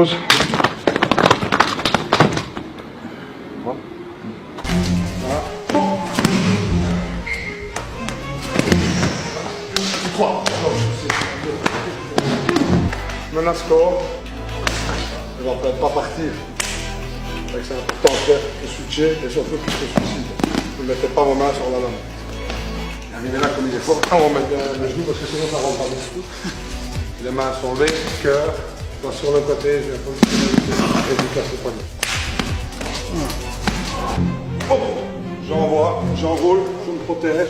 Pause. Maintenant, score. Il va peut-être pas partir. C'est important de switcher et surtout qu'il se suicide. Vous ne mettez pas vos mains sur la lame. Arrivez là comme il est fort. On va mettre le genou parce que sinon ça ne rentre pas beaucoup. Les mains sont levées, cœur. Sur le côté, je vais positionner et du casse le poignet. Oh, j'envoie, j'enroule, je me protège.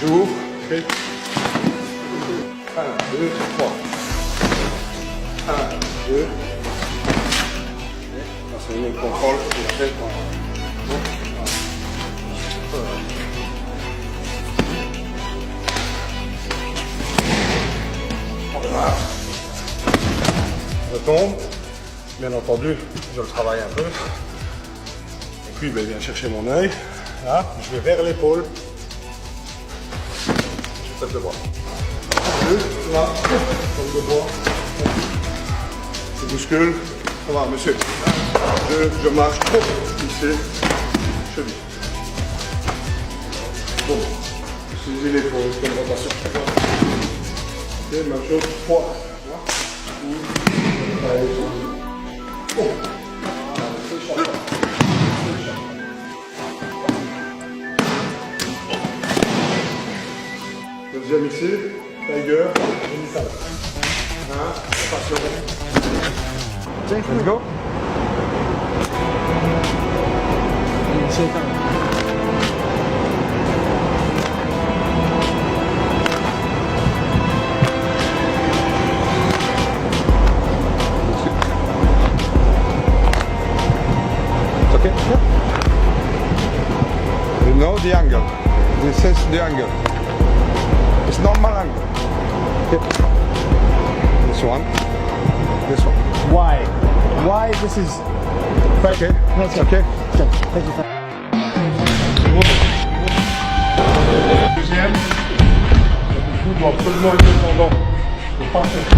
J'ouvre. 1, 2, 3. 1, 2. C'est le contrôle que je fais quand... Voilà. Je tombe, bien entendu, je le travaille un peu. Et puis il vient chercher mon œil. Là, je vais vers l'épaule. Je tape le bras. 2, là, comme le bois. Je bouscule. Ça va, monsieur. 2, je marche. Ici, cheville. Bon, utilisez l'épaule comme rotation. Ok, même chose, 3. Deuxième ici, Tiger, génital. 1, passion. Let's go. Okay. Yeah. You know the angle. This is the angle. It's normal angle. Okay. This one. This one. Why? Why this is... Okay. That's okay. Thank you. Deuxième. Le coup doit absolument être descendant. Il ne faut pas faire ça.